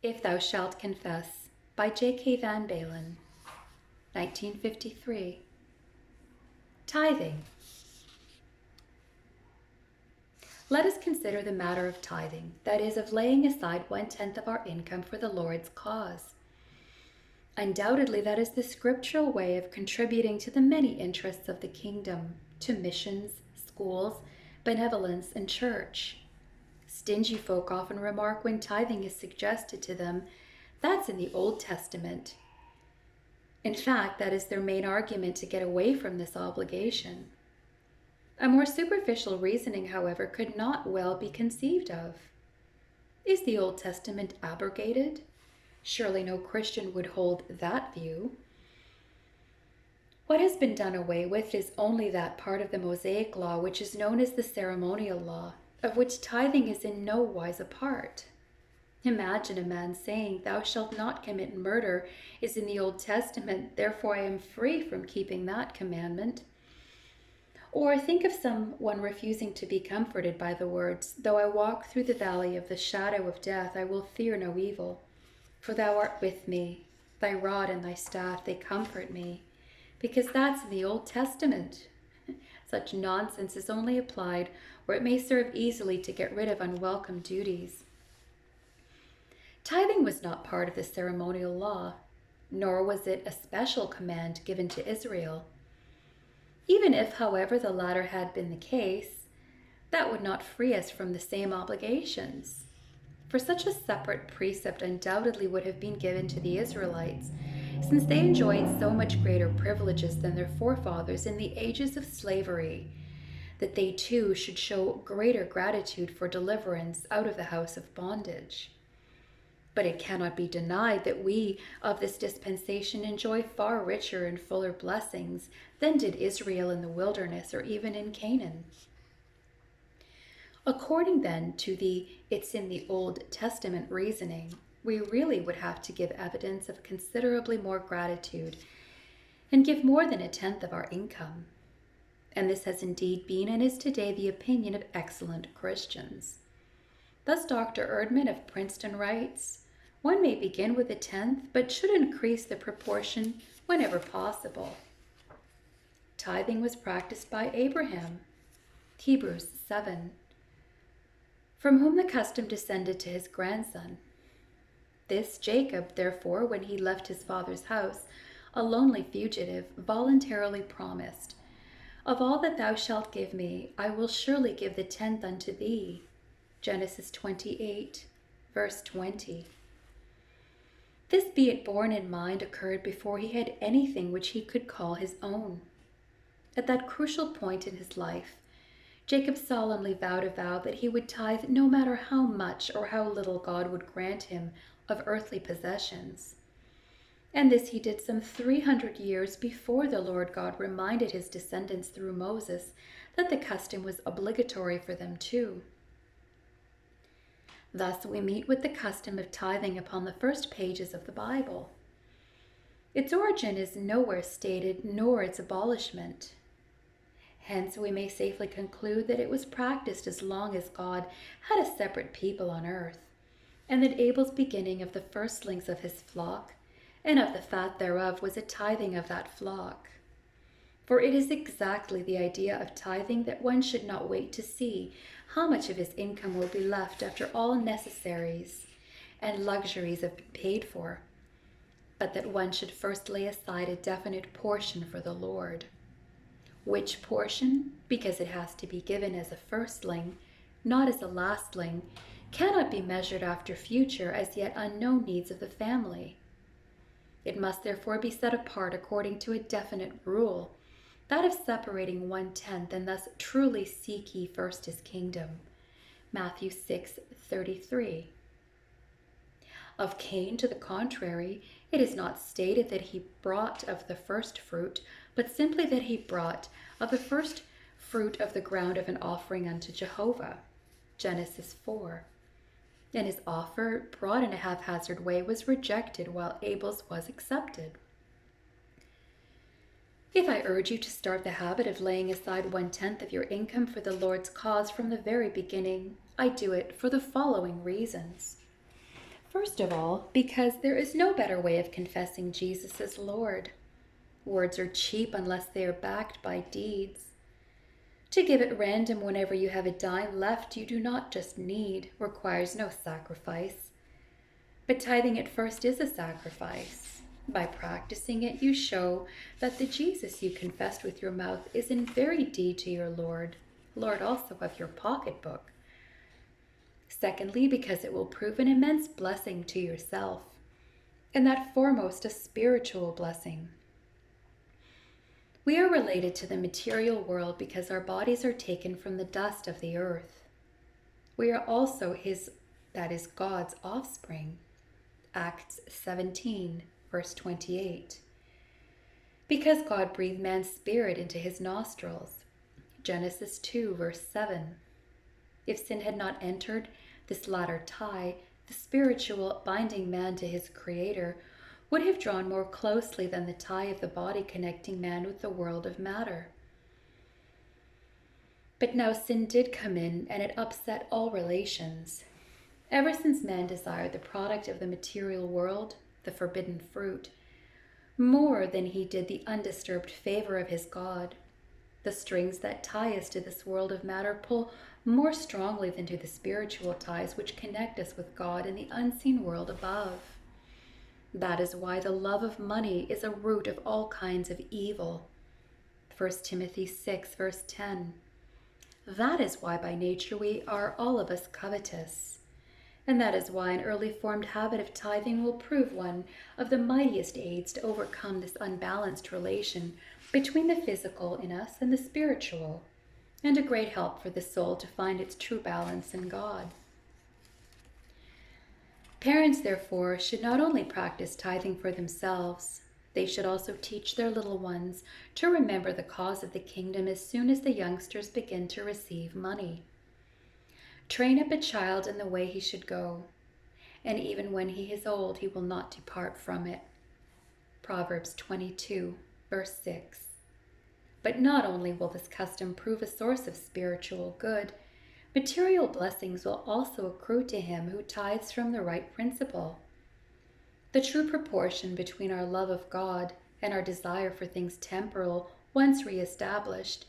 If Thou Shalt Confess by J.K. Van Baalen, 1953. Tithing. Let us consider the matter of tithing, that is, of laying aside 1/10 of our income for the Lord's cause. Undoubtedly, that is the scriptural way of contributing to the many interests of the kingdom, to missions, schools, benevolence, and church. Stingy folk often remark when tithing is suggested to them, that's in the Old Testament. In fact, that is their main argument to get away from this obligation. A more superficial reasoning, however, could not well be conceived of. Is the Old Testament abrogated? Surely no Christian would hold that view. What has been done away with is only that part of the Mosaic law which is known as the ceremonial law, of which tithing is in no wise a part. Imagine a man saying, "Thou shalt not commit murder" is in the Old Testament, therefore I am free from keeping that commandment. Or think of someone refusing to be comforted by the words, "Though I walk through the valley of the shadow of death, I will fear no evil, for thou art with me, thy rod and thy staff, they comfort me," because that's in the Old Testament. Such nonsense is only applied where it may serve easily to get rid of unwelcome duties. Tithing was not part of the ceremonial law, nor was it a special command given to Israel. Even if, however, the latter had been the case, that would not free us from the same obligations. For such a separate precept undoubtedly would have been given to the Israelites, since they enjoyed so much greater privileges than their forefathers in the ages of slavery, that they too should show greater gratitude for deliverance out of the house of bondage. But it cannot be denied that we of this dispensation enjoy far richer and fuller blessings than did Israel in the wilderness or even in Canaan. According then to the "it's in the Old Testament" reasoning, we really would have to give evidence of considerably more gratitude and give more than 1/10 of our income. And this has indeed been and is today the opinion of excellent Christians. Thus Dr. Erdman of Princeton writes, "One may begin with 1/10, but should increase the proportion whenever possible." Tithing was practiced by Abraham, Hebrews 7, from whom the custom descended to his grandson. This Jacob, therefore, when he left his father's house, a lonely fugitive, voluntarily promised, "Of all that thou shalt give me, I will surely give the 1/10 unto thee." Genesis 28, verse 20. This, be it borne in mind, occurred before he had anything which he could call his own. At that crucial point in his life, Jacob solemnly vowed a vow that he would tithe no matter how much or how little God would grant him of earthly possessions. And this he did some 300 years before the Lord God reminded his descendants through Moses that the custom was obligatory for them too. Thus we meet with the custom of tithing upon the first pages of the Bible. Its origin is nowhere stated, nor its abolishment. Hence we may safely conclude that it was practiced as long as God had a separate people on earth, and that Abel's beginning of the firstlings of his flock and of the fat thereof was a tithing of that flock. For it is exactly the idea of tithing that one should not wait to see how much of his income will be left after all necessaries and luxuries have been paid for, but that one should first lay aside a definite portion for the Lord. Which portion, because it has to be given as a firstling, not as a lastling, cannot be measured after future as yet unknown needs of the family. It must therefore be set apart according to a definite rule, that of separating 1/10, and thus truly seek ye first his kingdom. Matthew 6:33. Of Cain, to the contrary, it is not stated that he brought of the first fruit, but simply that he brought of the first fruit of the ground of an offering unto Jehovah. Genesis 4. And his offer, brought in a haphazard way, was rejected, while Abel's was accepted. If I urge you to start the habit of laying aside 1/10 of your income for the Lord's cause from the very beginning, I do it for the following reasons. First of all, because there is no better way of confessing Jesus as Lord. Words are cheap unless they are backed by deeds. To give at random whenever you have a dime left you do not just need, requires no sacrifice. But tithing at first is a sacrifice. By practicing it, you show that the Jesus you confessed with your mouth is in very deed to your Lord, Lord also of your pocketbook. Secondly, because it will prove an immense blessing to yourself, and that foremost a spiritual blessing. We are related to the material world because our bodies are taken from the dust of the earth. We are also his, that is God's offspring. Acts 17, verse 28. Because God breathed man's spirit into his nostrils. Genesis 2, verse 7. If sin had not entered this latter tie, the spiritual binding man to his Creator would have drawn more closely than the tie of the body connecting man with the world of matter. But now sin did come in, and it upset all relations. Ever since man desired the product of the material world, the forbidden fruit, more than he did the undisturbed favor of his God, the strings that tie us to this world of matter pull more strongly than do the spiritual ties which connect us with God in the unseen world above. That is why the love of money is a root of all kinds of evil. 1 Timothy 6, verse 10. That is why by nature we are all of us covetous. And that is why an early formed habit of tithing will prove one of the mightiest aids to overcome this unbalanced relation between the physical in us and the spiritual, and a great help for the soul to find its true balance in God. Parents, therefore, should not only practice tithing for themselves, they should also teach their little ones to remember the cause of the kingdom as soon as the youngsters begin to receive money. Train up a child in the way he should go, and even when he is old, he will not depart from it. Proverbs 22, verse 6. But not only will this custom prove a source of spiritual good, material blessings will also accrue to him who tithes from the right principle. The true proportion between our love of God and our desire for things temporal, once re-established,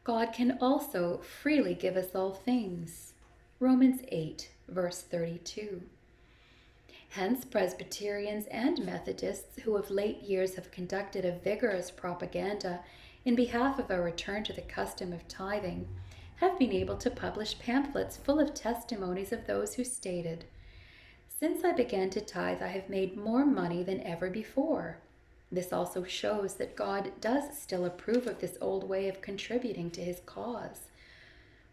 God can also freely give us all things. Romans 8, verse 32. Hence, Presbyterians and Methodists who of late years have conducted a vigorous propaganda in behalf of a return to the custom of tithing have been able to publish pamphlets full of testimonies of those who stated, "Since I began to tithe, I have made more money than ever before." This also shows that God does still approve of this old way of contributing to his cause,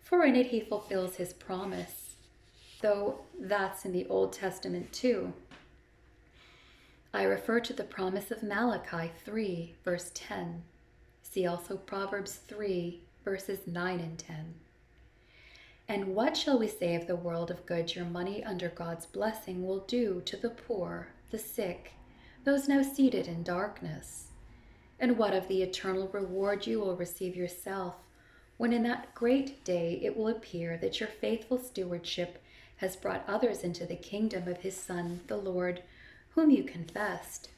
for in it he fulfills his promise, though that's in the Old Testament too. I refer to the promise of Malachi 3, verse 10. See also Proverbs 3, verses 9 and 10. And what shall we say of the world of goods your money under God's blessing will do to the poor, the sick, those now seated in darkness? And what of the eternal reward you will receive yourself, when in that great day it will appear that your faithful stewardship has brought others into the kingdom of his Son, the Lord, whom you confessed?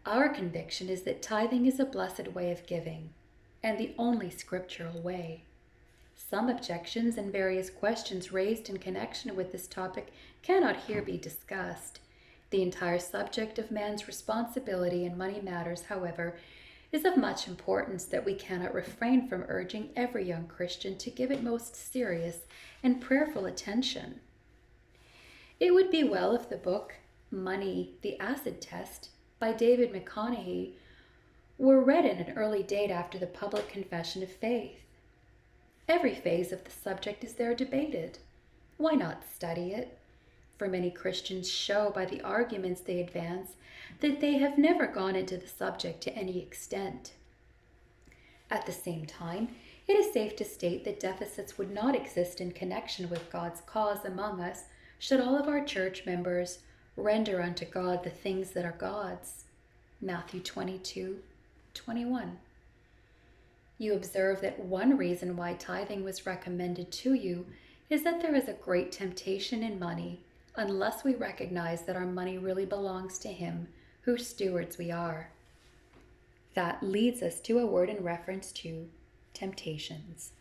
Our conviction is that tithing is a blessed way of giving, and the only scriptural way. Some objections and various questions raised in connection with this topic cannot here be discussed. The entire subject of man's responsibility in money matters, however, is of much importance that we cannot refrain from urging every young Christian to give it most serious and prayerful attention. It would be well if the book, Money, the Acid Test, by David McConaughey, were read in an early date after the public confession of faith. Every phase of the subject is there debated. Why not study it? For many Christians show by the arguments they advance that they have never gone into the subject to any extent. At the same time, it is safe to state that deficits would not exist in connection with God's cause among us should all of our church members render unto God the things that are God's. Matthew 22, 21. You observe that one reason why tithing was recommended to you is that there is a great temptation in money unless we recognize that our money really belongs to Him whose stewards we are. That leads us to a word in reference to temptations.